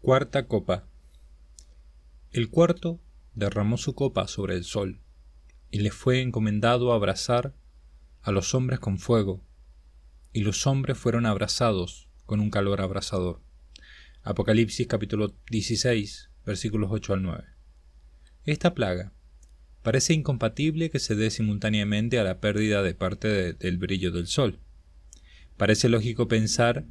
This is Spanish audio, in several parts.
Cuarta copa. El cuarto derramó su copa sobre el sol, y le fue encomendado abrasar a los hombres con fuego, y los hombres fueron abrasados con un calor abrasador. Apocalipsis capítulo 16, versículos 8 al 9. Esta plaga parece incompatible que se dé simultáneamente a la pérdida de parte del brillo del sol. Parece lógico pensar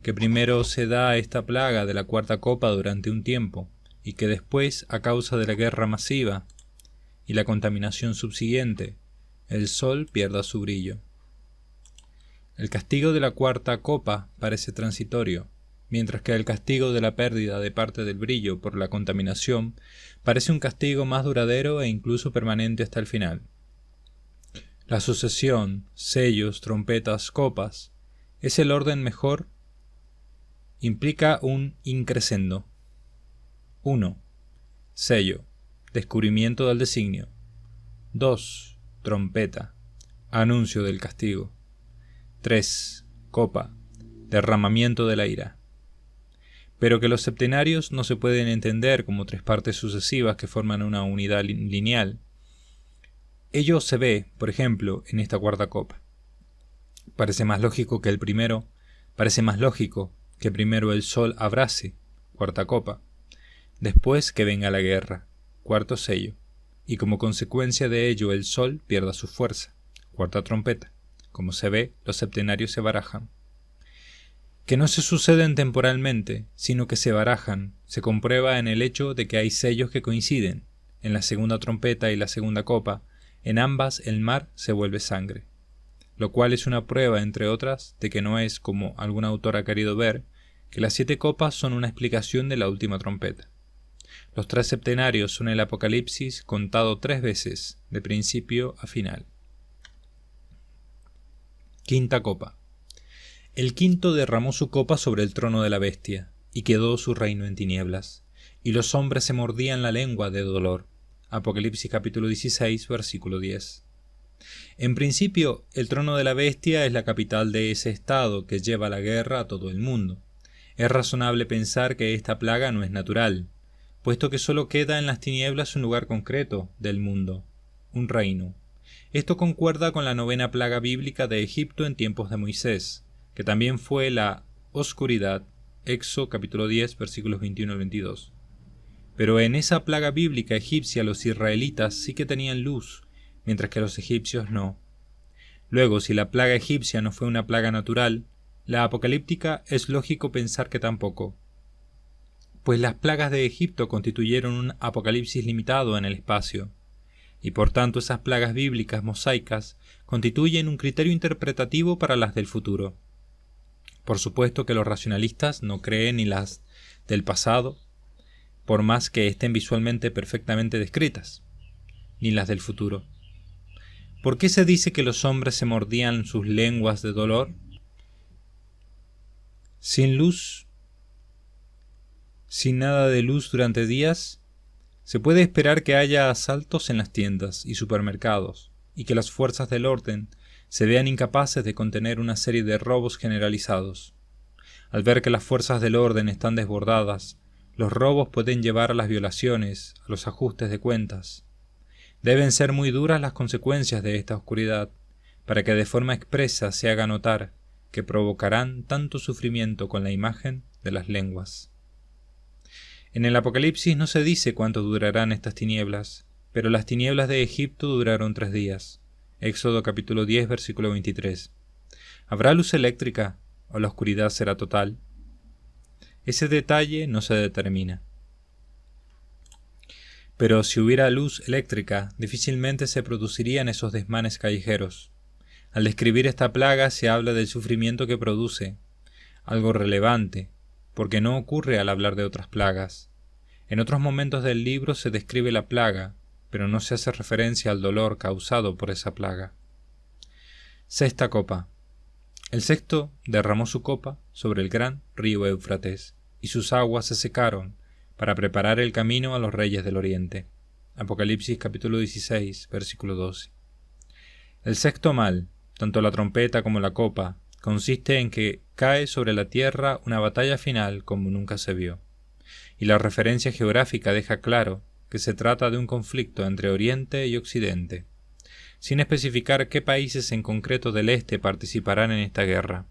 que primero se da esta plaga de la cuarta copa durante un tiempo, y que después, a causa de la guerra masiva y la contaminación subsiguiente, el sol pierda su brillo. El castigo de la cuarta copa parece transitorio, mientras que el castigo de la pérdida de parte del brillo por la contaminación parece un castigo más duradero e incluso permanente hasta el final. La sucesión, sellos, trompetas, copas, es el orden mejor, implica un increscendo. 1. Sello, descubrimiento del designio. 2. Trompeta, anuncio del castigo. 3. Copa, derramamiento de la ira. Pero que los septenarios no se pueden entender como tres partes sucesivas que forman una unidad lineal. Ello se ve, por ejemplo, en esta cuarta copa. Parece más lógico que primero el sol abrase, cuarta copa, después que venga la guerra, cuarto sello, y como consecuencia de ello el sol pierda su fuerza, cuarta trompeta. Como se ve, los septenarios se barajan. Que no se suceden temporalmente, sino que se barajan, se comprueba en el hecho de que hay sellos que coinciden. En la segunda trompeta y la segunda copa, en ambas el mar se vuelve sangre, lo cual es una prueba, entre otras, de que no es, como algún autor ha querido ver, que las 7 copas son una explicación de la última trompeta. Los 3 septenarios son el Apocalipsis contado 3 veces, de principio a final. Quinta copa. El quinto derramó su copa sobre el trono de la bestia, y quedó su reino en tinieblas, y los hombres se mordían la lengua de dolor. Apocalipsis capítulo 16, versículo 10. En principio, el trono de la bestia es la capital de ese estado que lleva la guerra a todo el mundo. Es razonable pensar que esta plaga no es natural, puesto que solo queda en las tinieblas un lugar concreto del mundo, un reino. Esto concuerda con la 9ª plaga bíblica de Egipto en tiempos de Moisés, que también fue la oscuridad, Éxodo capítulo 10, versículos 21 al 22. Pero en esa plaga bíblica egipcia los israelitas sí que tenían luz, mientras que los egipcios no. Luego, si la plaga egipcia no fue una plaga natural, la apocalíptica es lógico pensar que tampoco, pues las plagas de Egipto constituyeron un apocalipsis limitado en el espacio, y por tanto esas plagas bíblicas mosaicas constituyen un criterio interpretativo para las del futuro. Por supuesto que los racionalistas no creen ni las del pasado, por más que estén visualmente perfectamente descritas, ni las del futuro. ¿Por qué se dice que los hombres se mordían sus lenguas de dolor? Sin luz, sin nada de luz durante días, se puede esperar que haya asaltos en las tiendas y supermercados, y que las fuerzas del orden se vean incapaces de contener una serie de robos generalizados. Al ver que las fuerzas del orden están desbordadas, los robos pueden llevar a las violaciones, a los ajustes de cuentas. Deben ser muy duras las consecuencias de esta oscuridad, para que de forma expresa se haga notar que provocarán tanto sufrimiento con la imagen de las lenguas. En el Apocalipsis no se dice cuánto durarán estas tinieblas, pero las tinieblas de Egipto duraron 3 días. Éxodo capítulo 10, versículo 23. ¿Habrá luz eléctrica o la oscuridad será total? Ese detalle no se determina. Pero si hubiera luz eléctrica, difícilmente se producirían esos desmanes callejeros. Al describir esta plaga se habla del sufrimiento que produce, algo relevante, porque no ocurre al hablar de otras plagas. En otros momentos del libro se describe la plaga, pero no se hace referencia al dolor causado por esa plaga. Sexta copa. El sexto derramó su copa sobre el gran río Éufrates, y sus aguas se secaron, para preparar el camino a los reyes del oriente. Apocalipsis capítulo 16, versículo 12. El sexto mal, tanto la trompeta como la copa, consiste en que cae sobre la tierra una batalla final como nunca se vio. y la referencia geográfica deja claro que se trata de un conflicto entre Oriente y Occidente, sin especificar qué países en concreto del este participarán en esta guerra.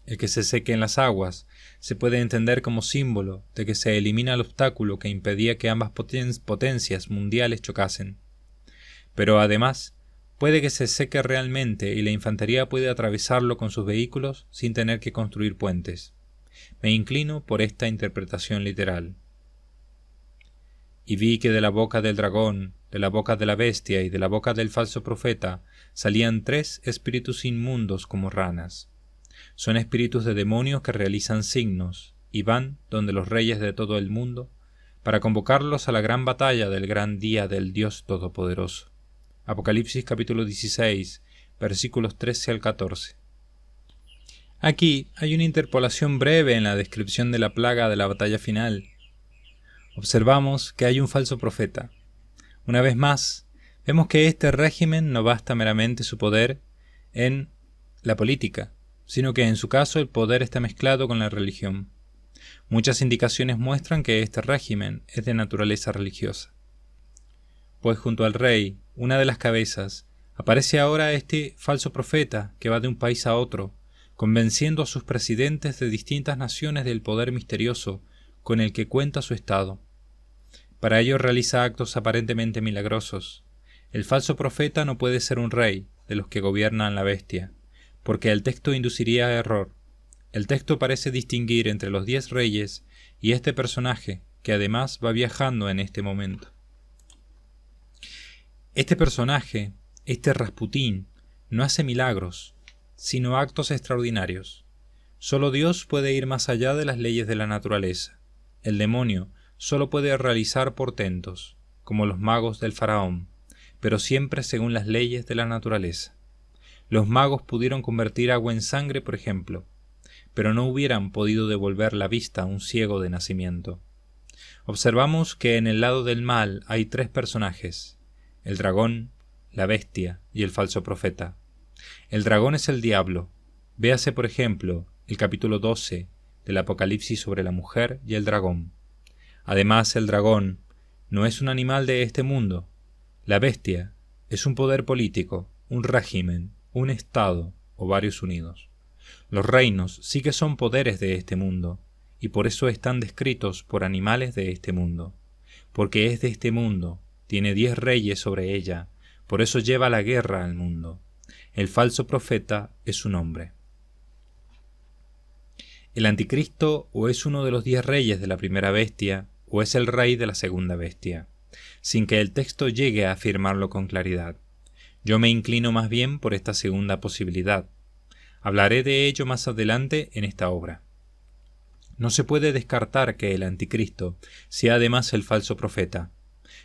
El que se sequen las aguas se puede entender como símbolo de que se elimina el obstáculo que impedía que ambas potencias mundiales chocasen. Pero además, puede que se seque realmente y la infantería puede atravesarlo con sus vehículos sin tener que construir puentes. Me inclino por esta interpretación literal. Y vi que de la boca del dragón, de la boca de la bestia y de la boca del falso profeta salían 3 espíritus inmundos como ranas. Son espíritus de demonios que realizan signos y van donde los reyes de todo el mundo para convocarlos a la gran batalla del gran día del Dios Todopoderoso. Apocalipsis capítulo 16, versículos 13 al 14. Aquí hay una interpolación breve en la descripción de la plaga de la batalla final. Observamos que hay un falso profeta. Una vez más, vemos que este régimen no basta meramente su poder en la política, sino que en su caso el poder está mezclado con la religión. Muchas indicaciones muestran que este régimen es de naturaleza religiosa. Pues junto al rey, una de las cabezas, aparece ahora este falso profeta que va de un país a otro, convenciendo a sus presidentes de distintas naciones del poder misterioso con el que cuenta su estado. Para ello realiza actos aparentemente milagrosos. El falso profeta no puede ser un rey de los que gobiernan la bestia, porque el texto induciría a error. El texto parece distinguir entre los 10 reyes y este personaje, que además va viajando en este momento. Este personaje, este Rasputín, no hace milagros, sino actos extraordinarios. Solo Dios puede ir más allá de las leyes de la naturaleza. El demonio solo puede realizar portentos, como los magos del faraón, pero siempre según las leyes de la naturaleza. Los magos pudieron convertir agua en sangre, por ejemplo, pero no hubieran podido devolver la vista a un ciego de nacimiento. Observamos que en el lado del mal hay 3 personajes: el dragón, la bestia y el falso profeta. El dragón es el diablo. Véase, por ejemplo, el capítulo 12 del Apocalipsis sobre la mujer y el dragón. Además, el dragón no es un animal de este mundo. La bestia es un poder político, un régimen, un estado o varios unidos. Los reinos sí que son poderes de este mundo, y por eso están descritos por animales de este mundo. Porque es de este mundo, tiene 10 reyes sobre ella, por eso lleva la guerra al mundo. El falso profeta es un hombre. El anticristo o es uno de los 10 reyes de la primera bestia, o es el rey de la segunda bestia, sin que el texto llegue a afirmarlo con claridad. Yo me inclino más bien por esta segunda posibilidad. Hablaré de ello más adelante en esta obra. No se puede descartar que el anticristo sea además el falso profeta,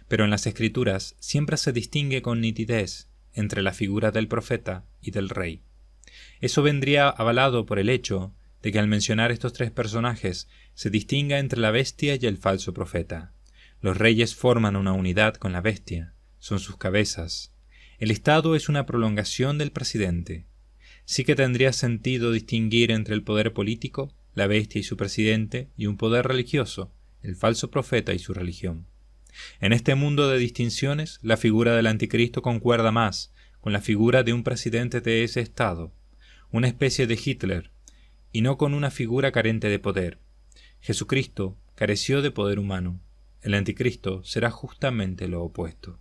pero en las escrituras siempre se distingue con nitidez entre la figura del profeta y del rey. Eso vendría avalado por el hecho de que al mencionar estos 3 personajes se distinga entre la bestia y el falso profeta. Los reyes forman una unidad con la bestia, son sus cabezas. El Estado es una prolongación del presidente. Sí que tendría sentido distinguir entre el poder político, la bestia y su presidente, y un poder religioso, el falso profeta y su religión. En este mundo de distinciones, la figura del anticristo concuerda más con la figura de un presidente de ese Estado, una especie de Hitler, y no con una figura carente de poder. Jesucristo careció de poder humano. El anticristo será justamente lo opuesto.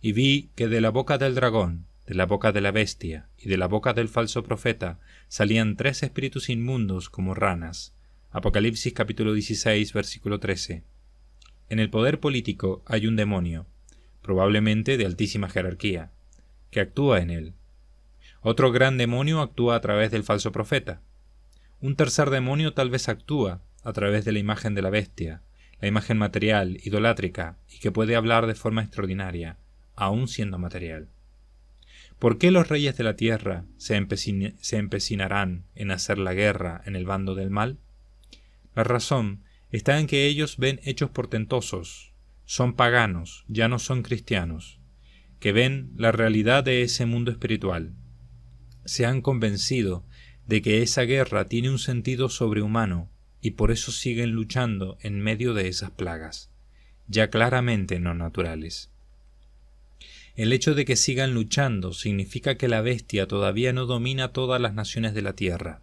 Y vi que de la boca del dragón, de la boca de la bestia y de la boca del falso profeta salían 3 espíritus inmundos como ranas. Apocalipsis capítulo 16, versículo 13. En el poder político hay un demonio, probablemente de altísima jerarquía, que actúa en él. Otro gran demonio actúa a través del falso profeta. Un tercer demonio tal vez actúa a través de la imagen de la bestia, la imagen material, idolátrica, y que puede hablar de forma extraordinaria, aun siendo material. ¿Por qué los reyes de la tierra se empecinarán en hacer la guerra en el bando del mal? La razón está en que ellos ven hechos portentosos, son paganos, ya no son cristianos, que ven la realidad de ese mundo espiritual. Se han convencido de que esa guerra tiene un sentido sobrehumano y por eso siguen luchando en medio de esas plagas, ya claramente no naturales. El hecho de que sigan luchando significa que la bestia todavía no domina todas las naciones de la tierra.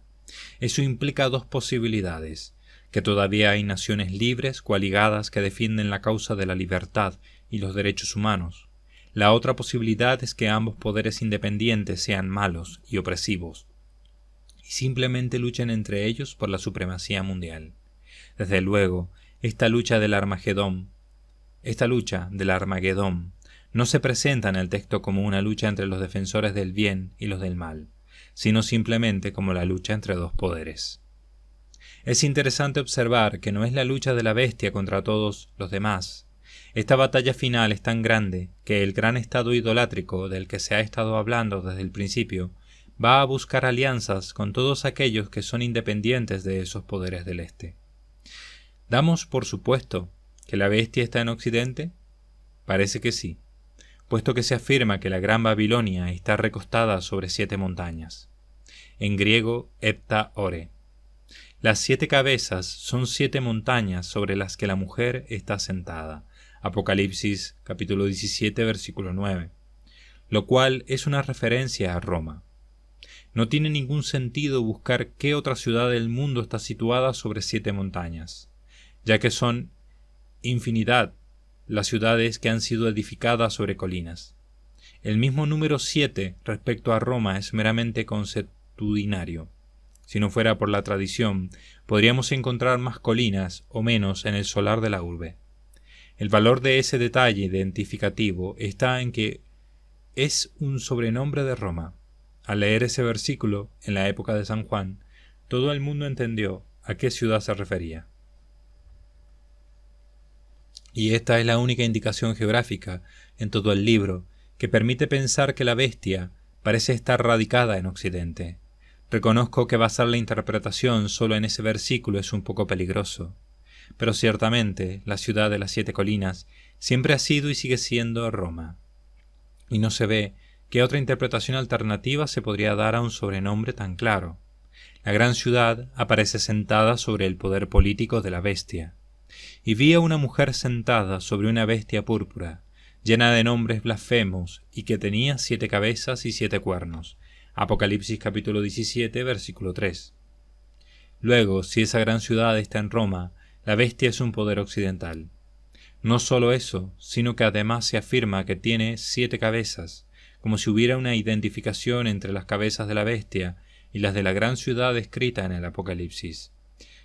Eso implica dos posibilidades: que todavía hay naciones libres, coaligadas, que defienden la causa de la libertad y los derechos humanos. La otra posibilidad es que ambos poderes independientes sean malos y opresivos, y simplemente luchen entre ellos por la supremacía mundial. Desde luego, esta lucha del Armagedón no se presenta en el texto como una lucha entre los defensores del bien y los del mal, sino simplemente como la lucha entre dos poderes. Es interesante observar que no es la lucha de la bestia contra todos los demás. Esta batalla final es tan grande que el gran estado idolátrico del que se ha estado hablando desde el principio va a buscar alianzas con todos aquellos que son independientes de esos poderes del este. ¿Damos por supuesto que la bestia está en Occidente? Parece que sí, puesto que se afirma que la Gran Babilonia está recostada sobre 7 montañas. En griego, hepta ore. Las 7 cabezas son 7 montañas sobre las que la mujer está sentada. Apocalipsis capítulo 17 versículo 9. Lo cual es una referencia a Roma. No tiene ningún sentido buscar qué otra ciudad del mundo está situada sobre 7 montañas, ya que son infinidad las ciudades que han sido edificadas sobre colinas. El mismo número 7 respecto a Roma es meramente consuetudinario. Si no fuera por la tradición, podríamos encontrar más colinas o menos en el solar de la urbe. El valor de ese detalle identificativo está en que es un sobrenombre de Roma. Al leer ese versículo, en la época de San Juan, todo el mundo entendió a qué ciudad se refería. Y esta es la única indicación geográfica en todo el libro que permite pensar que la bestia parece estar radicada en Occidente. Reconozco que basar la interpretación solo en ese versículo es un poco peligroso, pero ciertamente la ciudad de las 7 colinas siempre ha sido y sigue siendo Roma, y no se ve qué otra interpretación alternativa se podría dar a un sobrenombre tan claro. La gran ciudad aparece sentada sobre el poder político de la bestia, y vi a una mujer sentada sobre una bestia púrpura, llena de nombres blasfemos, y que tenía 7 cabezas y 7 cuernos. Apocalipsis capítulo 17, versículo 3. Luego, si esa gran ciudad está en Roma, la bestia es un poder occidental. No solo eso, sino que además se afirma que tiene 7 cabezas, como si hubiera una identificación entre las cabezas de la bestia y las de la gran ciudad descrita en el Apocalipsis,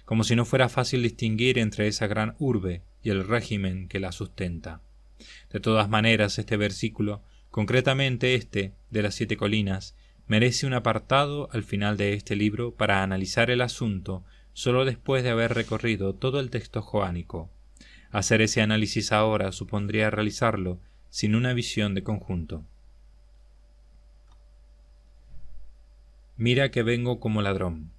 como si no fuera fácil distinguir entre esa gran urbe y el régimen que la sustenta. De todas maneras, este versículo, concretamente este de las 7 colinas, merece un apartado al final de este libro para analizar el asunto solo después de haber recorrido todo el texto joánico. Hacer ese análisis ahora supondría realizarlo sin una visión de conjunto. Mira que vengo como ladrón.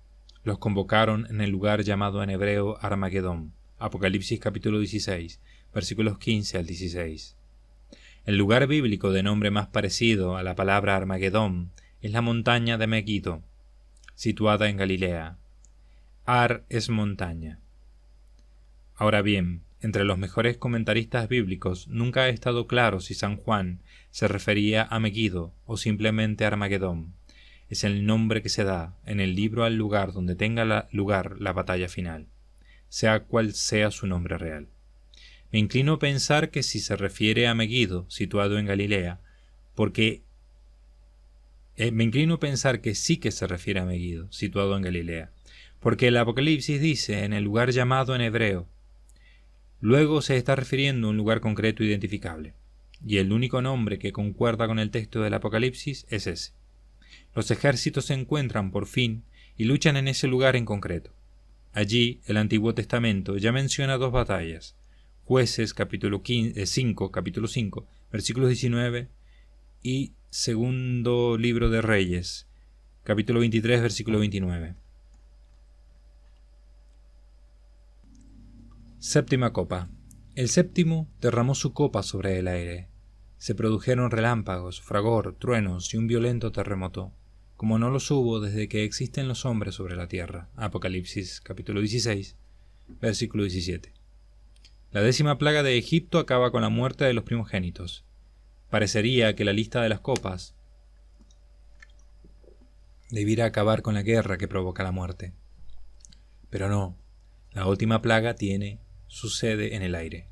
Los convocaron en el lugar llamado en hebreo Armagedón. Apocalipsis capítulo 16, versículos 15 al 16. El lugar bíblico de nombre más parecido a la palabra Armagedón es la montaña de Megiddo, situada en Galilea. Ar es montaña. Ahora bien, entre los mejores comentaristas bíblicos nunca ha estado claro si San Juan se refería a Megiddo o simplemente a Armagedón. Es el nombre que se da en el libro al lugar donde tenga lugar la batalla final, sea cual sea su nombre real. Me inclino a pensar que si se refiere a Megiddo, situado en Galilea, me inclino a pensar que sí que se refiere a Megiddo, situado en Galilea, porque el Apocalipsis dice en el lugar llamado en hebreo. Luego se está refiriendo a un lugar concreto identificable, y el único nombre que concuerda con el texto del Apocalipsis es ese. Los ejércitos se encuentran por fin y luchan en ese lugar en concreto. Allí el Antiguo Testamento ya menciona 2 batallas, Jueces capítulo 5, versículos 19 y segundo libro de Reyes, capítulo 23, versículo 29. Séptima copa. El séptimo derramó su copa sobre el aire. Se produjeron relámpagos, fragor, truenos y un violento terremoto, como no los hubo desde que existen los hombres sobre la tierra. Apocalipsis capítulo 16, versículo 17. La 10ª plaga de Egipto acaba con la muerte de los primogénitos. Parecería que la lista de las copas debiera acabar con la guerra que provoca la muerte. Pero no, la última plaga tiene su sede en el aire.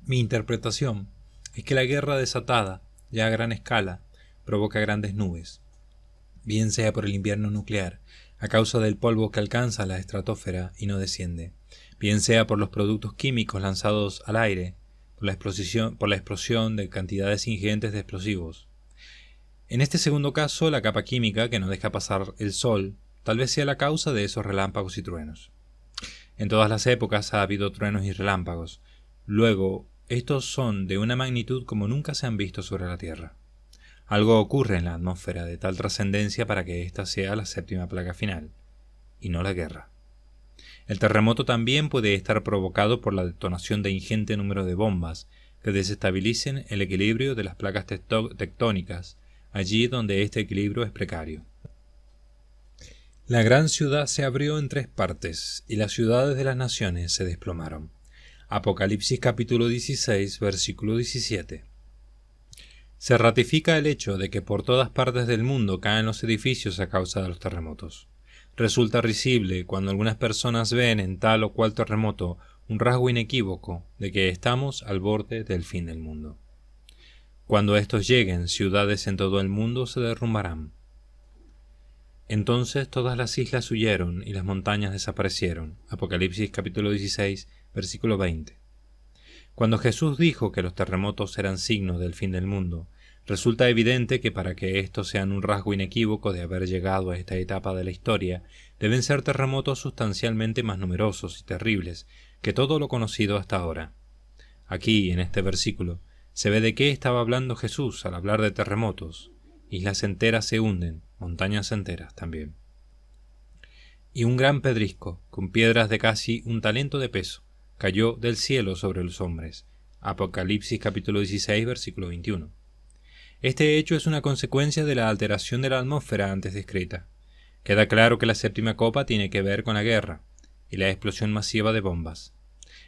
Mi interpretación es que la guerra desatada, ya a gran escala, provoca grandes nubes, bien sea por el invierno nuclear, a causa del polvo que alcanza la estratosfera y no desciende, bien sea por los productos químicos lanzados al aire, por la explosión de cantidades ingentes de explosivos. En este segundo caso, la capa química que no deja pasar el sol tal vez sea la causa de esos relámpagos y truenos. En todas las épocas ha habido truenos y relámpagos. Luego, estos son de una magnitud como nunca se han visto sobre la Tierra. Algo ocurre en la atmósfera de tal trascendencia para que ésta sea la 7ª plaga final, y no la guerra. El terremoto también puede estar provocado por la detonación de ingente número de bombas que desestabilicen el equilibrio de las placas tectónicas, allí donde este equilibrio es precario. La gran ciudad se abrió en 3 partes, y las ciudades de las naciones se desplomaron. Apocalipsis capítulo 16, versículo 17. Se ratifica el hecho de que por todas partes del mundo caen los edificios a causa de los terremotos. Resulta risible cuando algunas personas ven en tal o cual terremoto un rasgo inequívoco de que estamos al borde del fin del mundo. Cuando estos lleguen, ciudades en todo el mundo se derrumbarán. Entonces todas las islas huyeron y las montañas desaparecieron. Apocalipsis capítulo 16, versículo 20. Cuando Jesús dijo que los terremotos eran signos del fin del mundo, resulta evidente que para que estos sean un rasgo inequívoco de haber llegado a esta etapa de la historia, deben ser terremotos sustancialmente más numerosos y terribles que todo lo conocido hasta ahora. Aquí, en este versículo, se ve de qué estaba hablando Jesús al hablar de terremotos. Islas enteras se hunden, montañas enteras también. Y un gran pedrisco, con piedras de casi un talento de peso, cayó del cielo sobre los hombres. Apocalipsis capítulo 16, versículo 21. Este hecho es una consecuencia de la alteración de la atmósfera antes descrita. Queda claro que la 7ª copa tiene que ver con la guerra y la explosión masiva de bombas.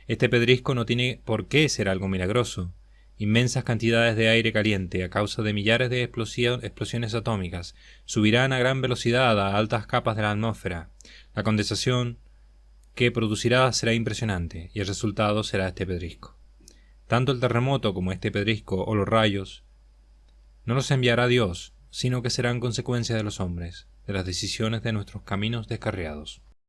Este pedrisco no tiene por qué ser algo milagroso. Inmensas cantidades de aire caliente, a causa de millares de explosiones atómicas, subirán a gran velocidad a altas capas de la atmósfera. La condensación que producirá será impresionante, y el resultado será este pedrisco. Tanto el terremoto como este pedrisco o los rayos no los enviará Dios, sino que serán consecuencia de los hombres, de las decisiones de nuestros caminos descarriados.